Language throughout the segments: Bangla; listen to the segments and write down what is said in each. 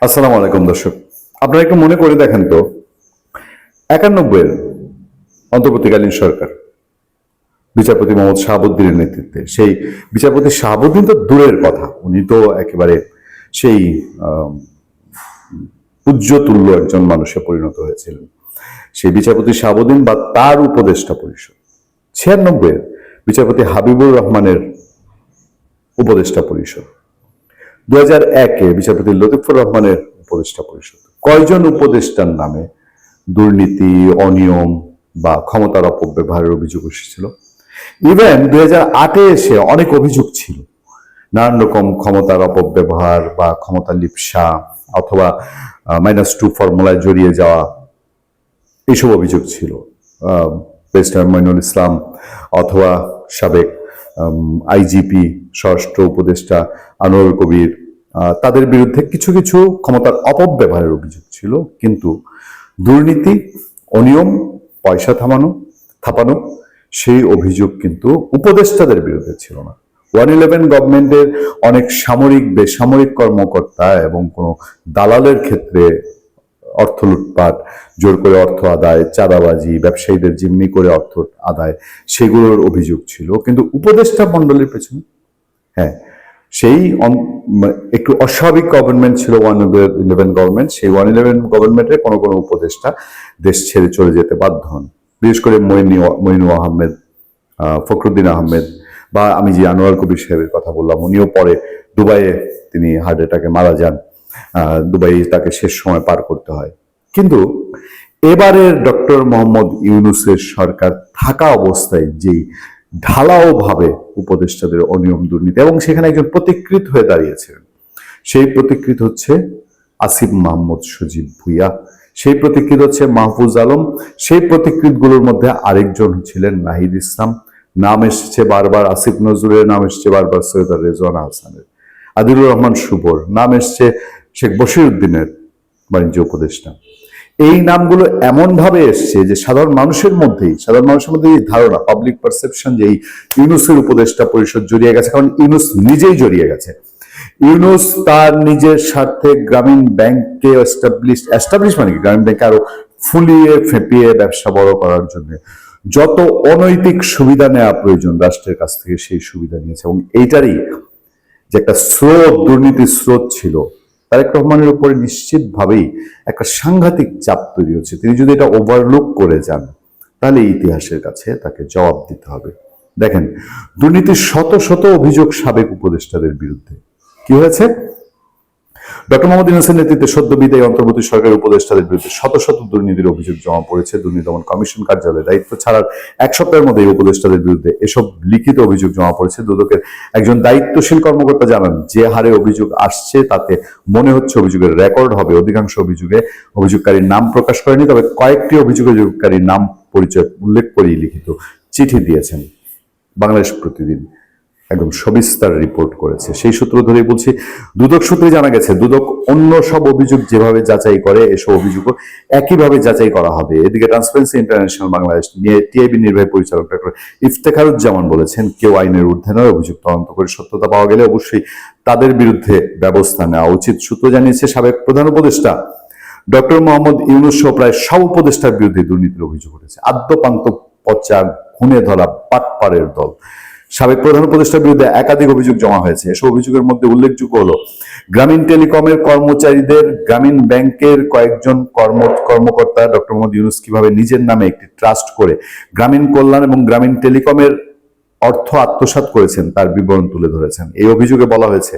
আসসালামু আলাইকুম দর্শক। আপনারা একটু মনে করে দেখেন তো, 91-এর অন্তর্বর্তীকালীন সরকার বিচারপতি মোহাম্মদ শাহাবুদ্দিনের নেতৃত্বে, সেই বিচারপতি শাহাবুদ্দিন তো দূরের কথা, উনি তো একেবারে সেই আহ, পূজ্যতুল্য একজন মানুষে পরিণত হয়েছিলেন। সেই বিচারপতি শাহাবুদ্দিন বা তার উপদেষ্টা পরিষদ, 96-এর বিচারপতি হাবিবুর রহমানের উপদেষ্টা পরিষদ, 2001-এ বিচারপতি লতিফুর রহমানের উপদেষ্টা পরিষদ, কয়জন উপদেষ্টার নামে দুর্নীতি, অনিয়ম বা ক্ষমতার অপব্যবহারের অভিযোগ এসেছিল। ইভেন 2008-এ এসে অনেক অভিযোগ ছিল, নানান রকম ক্ষমতার অপব্যবহার বা ক্ষমতা লিপ্সা অথবা -2 ফর্মুলায় জড়িয়ে যাওয়া, এইসব অভিযোগ ছিল। ব্যারিস্টার মইনুল ইসলাম অথবা সাবেক আইজিপি স্বরাষ্ট্র উপদেষ্টা আনোয়ার কবির, তাদের বিরুদ্ধে কিছু কিছু ক্ষমতার অপব্যবহারের অভিযোগ ছিল, কিন্তু দুর্নীতি, অনিয়ম, পয়সা থাপানো সেই অভিযোগ কিন্তু উপদেষ্টাদের বিরুদ্ধে ছিল না। 111 গভর্নমেন্টের অনেক সামরিক বেসামরিক কর্মকর্তা এবং কোনো দালালের ক্ষেত্রে অর্থ লুটপাট, জোর করে অর্থ আদায়, চাঁদাবাজি, ব্যবসায়ীদের জিম্মি করে অর্থ আদায়, সেগুলোর অভিযোগ ছিল। কিন্তু উপদেষ্টা মন্ডলীর পেছনে, হ্যাঁ, সেই একটু অস্বাভাবিক গভর্নমেন্ট ছিল 111 গভর্নমেন্ট। সেই 111 গভর্নমেন্টের কোনো কোনো উপদেষ্টা দেশ ছেড়ে চলে যেতে বাধ্য হন। বিশেষ করে মইনু আহমেদ, ফখরুদ্দিন আহমেদ, বা আমি যে আনোয়ার কবির সাহেবের কথা বললাম, উনিও পরে দুবাইয়ে তিনি হার্ট অ্যাটাকে মারা যান। দুবাই তাকে শেষ সময় পার করতে হয়। কিন্তু এবারের ডক্টর মোহাম্মদ ইউনূসের সরকার থাকা অবস্থায় যেই ঢালাও ভাবে উপদেষ্টাদের অনিয়ম, দুর্নীতি, এবং সেখানে একজন প্রতিকৃত হয়ে দাঁড়িয়েছিলেন, সেই প্রতিকৃত হচ্ছে আসিফ মাহমুদ সজীব ভুইয়া, সেই প্রতিকৃত হচ্ছে মাহফুজ আলম, সেই প্রতিকৃতগুলোর মধ্যে আরেকজন ছিলেন নাহিদ ইসলাম। নাম এসেছে বারবার আসিফ নজরুলের, নাম এসেছে বারবার সৈয়দ রেজওয়ানা হাসানের, আদিলুর রহমান শুভর, নাম এসছে শেখ বশিরউদ্দিনের, বাণিজ্য উপদেষ্টা। এই নামগুলো এমন ভাবে এসছে যে সাধারণ মানুষের মধ্যে এই ধারণা, পাবলিক পারসেপশন, যে এই ইউনূসের উপদেষ্টা পরিষদ জড়িয়ে গেছে, কারণ ইউনূস নিজেই জড়িয়ে গেছে। ইউনূস তার নিজের স্বার্থে গ্রামীণ ব্যাংককে এস্টাবলিশ মানে কি, গ্রামীণ ব্যাংকে আরো ফুলিয়ে ফেঁপিয়ে ব্যবসা বড় করার জন্য যত অনৈতিক সুবিধা নেওয়া প্রয়োজন রাষ্ট্রের কাছ থেকে সেই সুবিধা নিয়েছে। এবং এইটারই যে একটা স্রোত, দুর্নীতির স্রোত ছিল, তারেক রহমানের উপরে নিশ্চিতভাবেই একটা সাংঘাতিক চাপ তৈরি হচ্ছে। তিনি যদি এটা ওভারলুক করে যান, তাহলে ইতিহাসের কাছে তাকে জবাব দিতে হবে। দেখেন, দুর্নীতির শত শত অভিযোগ সাবেক উপদেষ্টাদের বিরুদ্ধে। কি হয়েছে? ডক্টর মোহাম্মদ ইউনূসের নেতৃত্বে সদ্য বিদায়ী অন্তর্বর্তী সরকারের উপদেষ্টাদের বিরুদ্ধে শত শত দুর্নীতির অভিযোগ জমা পড়েছে। দুর্নীতি দমন কমিশন কার্যালয়ে দায়িত্ব ছাড়ার 1 সপ্তাহের মধ্যে এই উপদেষ্টাদের বিরুদ্ধে এসব লিখিত অভিযোগ জমা পড়েছে। দুদকের একজন দায়িত্বশীল কর্মকর্তা জানান, যে হারে অভিযোগ আসছে তাতে মনে হচ্ছে অভিযোগের রেকর্ড হবে। অধিকাংশ অভিযোগকারীর নাম প্রকাশ করেনি, তবে কয়েকটি অভিযোগকারীর নাম পরিচয় উল্লেখ করেই লিখিত চিঠি দিয়েছেন। বাংলাদেশ প্রতিদিন একদম সবিস্তার রিপোর্ট করেছে। সেই সূত্র ধরেই বলছি, দুদক সূত্রে জানা গেছে, দুদক অন্য সব অভিযোগ যেভাবে যাচাই করে এসব অভিযোগও একইভাবে যাচাই করা হবে। এদিকে ট্রান্সপারেন্সি ইন্টারন্যাশনাল বাংলাদেশ নিয়ে টিআইবি নির্বাহী পরিচালক ডক্টর ইফতেখারুজ্জামান বলেছেন, কেউ আইনের ঊর্ধ্বে নয়, অভিযোগ তদন্ত করে সত্যতা পাওয়া গেলে অবশ্যই তাদের বিরুদ্ধে ব্যবস্থা নেওয়া উচিত। সূত্র জানিয়েছে, সাবেক প্রধান উপদেষ্টা ডক্টর মোহাম্মদ ইউনূস সহ প্রায় সব উপদেষ্টার বিরুদ্ধে দুর্নীতির অভিযোগ উঠেছে। আদ্যপান্ত পচা ঘুণে ধরা বাটপাড়ের দল। সাবেক প্রধান উপদেষ্টার বিরুদ্ধে একাধিক অভিযোগ জমা হয়েছে। এসব অভিযোগের মধ্যে উল্লেখযোগ্য হলো, গ্রামীণ টেলিকমের কর্মচারীদের গ্রামীণ ব্যাংকের কয়েকজন কর্মকর্তা ডক্টর মোহাম্মদ ইউনূস কিভাবে নিজের নামে একটি ট্রাস্ট করে গ্রামীণ কল্যাণ এবং গ্রামীণ টেলিকমের অর্থ আত্মসাৎ করেছেন তার বিবরণ তুলে ধরেছেন। এই অভিযোগে বলা হয়েছে,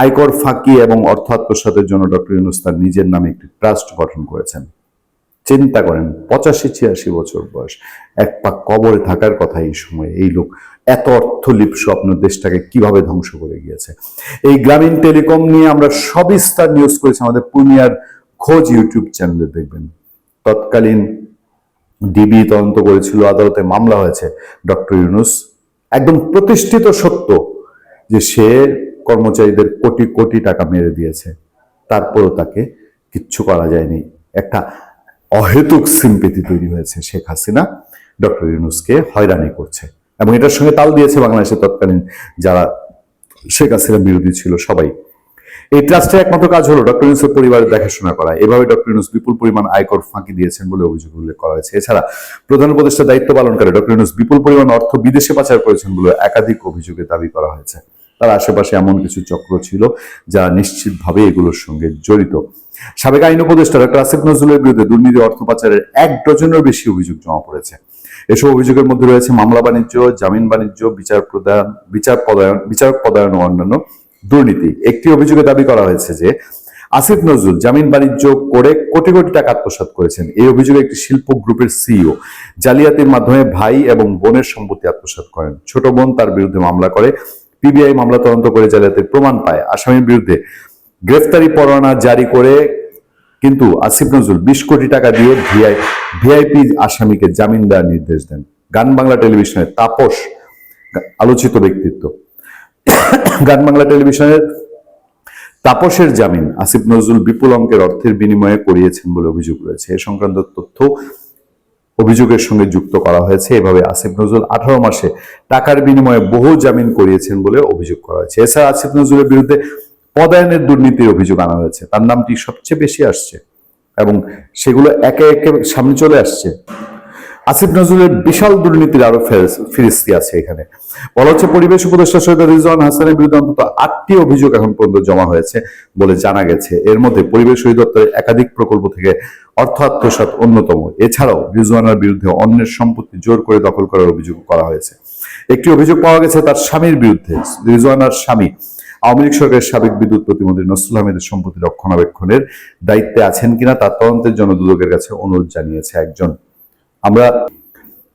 আয়কর ফাঁকি এবং অর্থ আত্মসাতের জন্য ডক্টর ইউনূস তার নিজের নামে একটি ট্রাস্ট গঠন করেছেন। চিন্তা করেন, 85-86 বছর বয়স, এক পা কবরে থাকার কথা এই সময় এই লোক এত অর্থ লিপ্স আপনার দেশটাকে কিভাবে ধ্বংস করে গিয়েছে। এই গ্রামীণ টেলিকম নিয়ে আমরা সবিস্তার নিউজ করেছি আমাদের পূর্ণিয়ার খোঁজ ইউটিউব চ্যানেলে, দেখবেন। তৎকালীন ডিবি তদন্ত করেছিল, আদালতে মামলা হয়েছে। ডক্টর ইউনূস একদম প্রতিষ্ঠিত সত্য যে সে কর্মচারীদের কোটি কোটি টাকা মেরে দিয়েছে, তারপরও তাকে কিচ্ছু করা যায়নি। একটা অহেতুক সিম্পেথি তৈরি হয়েছে। শেখ হাসিনা ডক্টর ইউনূসকে হয়রানি করছে, এবং এটার সঙ্গে তাল দিয়েছে বাংলাদেশের তৎকালীন যারা শেখ হাসিনা বিরোধী ছিল সবাই। এই ট্রাস্টের একমাত্র কাজ হলো ডক্টর ইউনূসের পরিবারের দেখাশোনা করা। এভাবে ডক্টর ইউনূস বিপুল পরিমাণ আয়কর ফাঁকি দিয়েছেন বলে অভিযোগ উল্লেখ করা হয়েছে। এছাড়া প্রধান উপদেষ্টার দায়িত্ব পালনকারী ডক্টর ইউনূস বিপুল পরিমাণ অর্থ বিদেশে পাচার করেছেন বলে একাধিক অভিযোগে দাবি করা হয়েছে। তার আশেপাশে এমন কিছু চক্র ছিল যা নিশ্চিতভাবে এগুলোর সঙ্গে জড়িত। সাবেক আইন উপদেষ্টা ডক্টর আসিফ নজরুলের বিরুদ্ধে দুর্নীতি অর্থ পাচারের 1 ডজনেরও বেশি অভিযোগ জমা পড়েছে। এসব অভিযোগের মধ্যে রয়েছে মামলা বাণিজ্য, জামিন বাণিজ্য, বিচারক পদায়ন ও অন্যান্য দুর্নীতি। একটি অভিযোগে দাবি করা হয়েছে যে আসিফ নজরুল জামিন বাণিজ্য করে কোটি কোটি টাকা আত্মসাৎ করেছেন। এই অভিযোগে একটি শিল্প গ্রুপের সিইও জালিয়াতির মাধ্যমে ভাই এবং বোনের সম্পত্তি আত্মসাৎ করেন। ছোট বোন তার বিরুদ্ধে মামলা করে, পিবিআই মামলা তদন্ত করে জালিয়াতির প্রমাণ পায়। আসামির বিরুদ্ধে গ্রেফতারি পরোয়ানা জারি করে কিন্তু আসিফ নজরুল 20 কোটি টাকা দিয়ে ভিআইপি আসামিকে জামিন দেওয়ার নির্দেশ দেন। গান বাংলা টেলিভিশনের তাপস আলোচিত ব্যক্তিত্ব। গান বাংলা টেলিভিশনের তাপসের জামিন আসিফ নজরুল বিপুল অঙ্কের অর্থের বিনিময়ে করিয়েছেন বলে অভিযোগ রয়েছে। এ সংক্রান্ত তথ্য অভিযোগের সঙ্গে যুক্ত করা হয়েছে। এভাবে আসিফ নজরুল 18 মাসে টাকার বিনিময়ে বহু জামিন করিয়েছেন বলে অভিযোগ করা হয়েছে। এছাড়া আসিফ নজরুলের বিরুদ্ধে পদায়নের দুর্নীতির অভিযোগ আনা হয়েছে। তার নামটি সবচেয়ে বেশি আসছে এবং সেগুলো একে একে সামনে চলে আসছে। আসিফ নজরুলের বিশাল দুর্নীতির আরো ফিরিস্তি আছে এখানে। বলা হচ্ছে পরিবেশ উপদেষ্টা সৈয়দ রিজওয়ান হাসানের বিরুদ্ধে অন্তত 8টি অভিযোগ এখন পর্যন্ত জমা হয়েছে বলে জানা গেছে। এর মধ্যে পরিবেশ অধিদপ্তরের একাধিক প্রকল্প থেকে অর্থ আত্মসাৎ অন্যতম। এছাড়াও রিজওয়ানের বিরুদ্ধে অন্যের সম্পত্তি জোর করে দখল করার অভিযোগ করা হয়েছে। একটি অভিযোগ পাওয়া গেছে তার স্বামীর বিরুদ্ধে। রিজওয়ানার স্বামী আওয়ামী লীগ সরকারের সাবেক বিদ্যুৎ প্রতিমন্ত্রী নসরুল আহমেদের সম্পত্তি রক্ষণাবেক্ষণের দায়িত্বে আছেন কিনা তার তদন্তের জন্য দুদকের কাছে অনুরোধ জানিয়েছে একজন। আমরা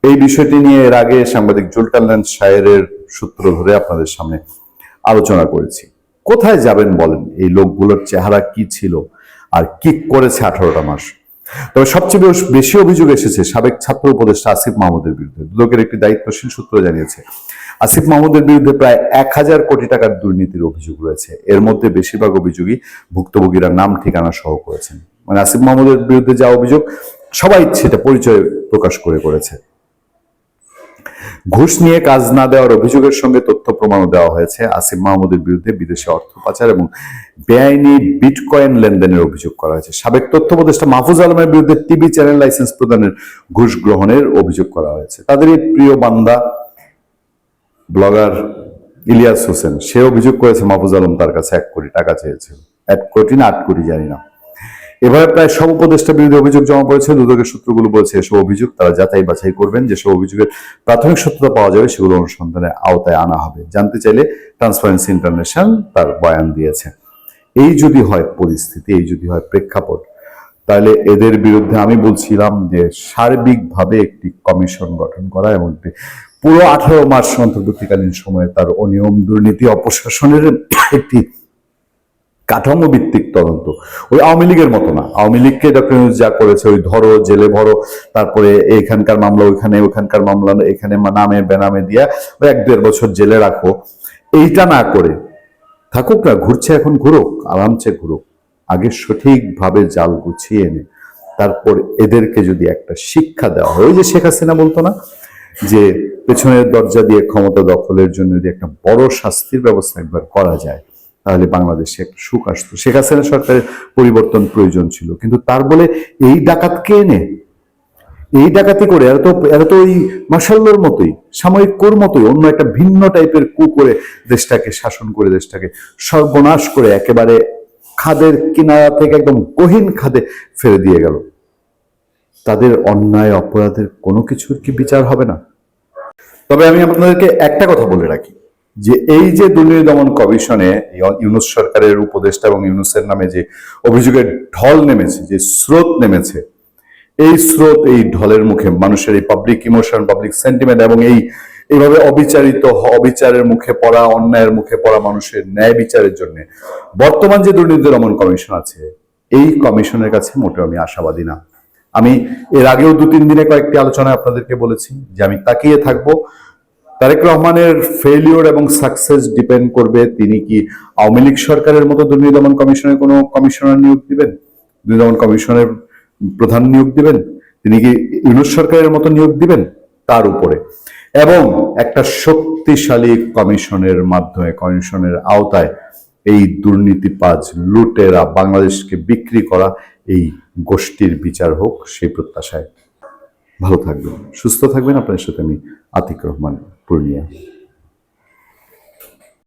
এই বিষয়টি নিয়ে এর আগে সাংবাদিক জুলকানান শায়েরের সূত্র ধরে আপনাদের সামনে আলোচনা করেছি। কোথায় যাবেন বলেন? এই লোকগুলোর চেহারা কি ছিল আর কি করেছে 18টা মাস? তবে সবচেয়ে বেশি অভিযোগ এসেছে সাবেক ছাত্র উপদেষ্টা আসিফ মাহমুদের বিরুদ্ধে। দুদকের একটি দায়িত্বশীল সূত্র জানিয়েছে আসিফ মাহমুদের বিরুদ্ধে প্রায় 1000 কোটি টাকার দুর্নীতির অভিযোগ রয়েছে। এর মধ্যে বেশিরভাগ অভিযোগই ভুক্তভোগীরা নাম ঠিকানা সহ করেছেন। মানে আসিফ মাহমুদের বিরুদ্ধে যা অভিযোগ সবাই সেটা পরিচয় প্রকাশ করেছে। ঘুষ নিয়ে কাজ না দেওয়ার অভিযোগের সঙ্গে তথ্য প্রমাণও দেওয়া হয়েছে। আসিফ মাহমুদের বিরুদ্ধে বিদেশে অর্থ পাচার এবং বেআইনি বিটকয়েন লেনদেনের অভিযোগ করা হয়েছে। সাবেক তথ্য উপদেষ্টা মাহফুজ আলমের বিরুদ্ধে টিভি চ্যানেল লাইসেন্স প্রদানের ঘুষ গ্রহণের অভিযোগ করা হয়েছে। তাদের এই প্রিয় বান্দা ব্লগার ইলিয়াস হোসেন সে অভিযোগ করেছে মাহফুজ আলম তার কাছে 1 কোটি টাকা চেয়েছিল। 1 কোটি না 8 কোটি জানি না। এভাবে প্রায় সব উপদেষ্টার বিরুদ্ধে অভিযোগ জমা পড়েছে। দুদকের সূত্রগুলো বলছে এসব অভিযোগ তারা যাচাই বাছাই করবেন। যেসব অভিযোগের প্রাথমিক সত্যতা পাওয়া যাবে সেগুলো অনুসন্ধানের আওতায় আনা হবে। জানতে চাইলে ট্রান্সপারেন্সি ইন্টারন্যাশনাল তার বয়ান দিয়েছে। এই যদি হয় পরিস্থিতি, এই যদি হয় প্রেক্ষাপট, তাহলে এদের বিরুদ্ধে আমি বলছিলাম যে সার্বিকভাবে একটি কমিশন গঠন করা এবং পুরো 18 মাস অন্তর্বর্তীকালীন সময়ে তার অনিয়ম দুর্নীতি অপশাসনের একটি কাঠামো ভিত্তিক তদন্ত। ওই আওয়ামী লীগের মতো না। আওয়ামী লীগকে ডক্টর ইউনূস যা করেছে ওই ধরো জেলে ভরো, তারপরে এখানকার মামলা ওখানকার মামলা এখানে নামে বেনামে দিয়া ওই 1-1.5 বছর জেলে রাখো, এইটা না করে থাকুক না, ঘুরছে এখন ঘুরুক, আরামসে ঘুরুক। আগে সঠিকভাবে জাল গুছিয়ে এনে তারপর এদেরকে যদি একটা শিক্ষা দেওয়া হয়, ওই যে শেখ হাসিনা বলতো না যে পেছনের দরজা দিয়ে ক্ষমতা দখলের জন্য যদি একটা বড় শাস্তির ব্যবস্থা একবার করা যায় তাহলে বাংলাদেশে একটা সুখ আসতো। শেখ হাসিনা সরকারের পরিবর্তন প্রয়োজন ছিল, কিন্তু তার বলে এই ডাকাতকে এনে এই ডাকাতি করে এরা তো ওই মার্শাল্লোর মতোই সাময়িক কোর মতোই অন্য একটা ভিন্ন টাইপের কু করে দেশটাকে শাসন করে দেশটাকে সর্বনাশ করে একেবারে খাদের কিনারা থেকে একদম গহীন খাদে ফেলে দিয়ে গেল। তাদের অন্যায় অপরাধের কোনো কিছুর কি বিচার হবে না? তবে আমি আপনাদেরকে একটা কথা বলে রাখি যে এই যে দুর্নীতি দমন কমিশনে ইউনূস সরকারের উপদেষ্টা এবং ইউনূসের নামে যে অভিযোগের ঢল নেমেছে, যে স্রোত নেমেছে, এই স্রোত এই ঢলের মুখে মানুষের এই পাবলিক ইমোশন, পাবলিক সেন্টিমেন্ট এবং এইভাবে অবিচারের মুখে পড়া, অন্যায়ের মুখে পড়া মানুষের ন্যায় বিচারের জন্য বর্তমান যে দুর্নীতি দমন কমিশন আছে এই কমিশনের কাছে মোটেও আমি আশাবাদী না। আমি এর আগেও 2-3 দিনে কয়েকটি আলোচনায় আপনাদেরকে বলেছি যে আমি তাকিয়ে থাকবো। তারেক রহমানের ফেলিওর এবং সাকসেস ডিপেন্ড করবে তিনি কি আওয়ামী লীগ সরকারের মতো দুর্নীতি দমন কমিশনের কোনো কমিশনার নিয়োগ দিবেন, দুর্নীতি দমন কমিশনের প্রধান নিয়োগ দিবেন, তিনি কি ইউনূস সরকারের মতো নিয়োগ দিবেন তার উপরে, এবং একটা শক্তিশালী কমিশনের মাধ্যমে কমিশনের আওতায় এই দুর্নীতিবাজ লুটেরা বাংলাদেশকে বিক্রি করা এই গোষ্ঠীর বিচার হোক, সেই প্রত্যাশায়। ভালো থাকবেন, সুস্থ থাকবেন। আপনার সাথে আমি আতিক রহমান, পূর্ণিয়া।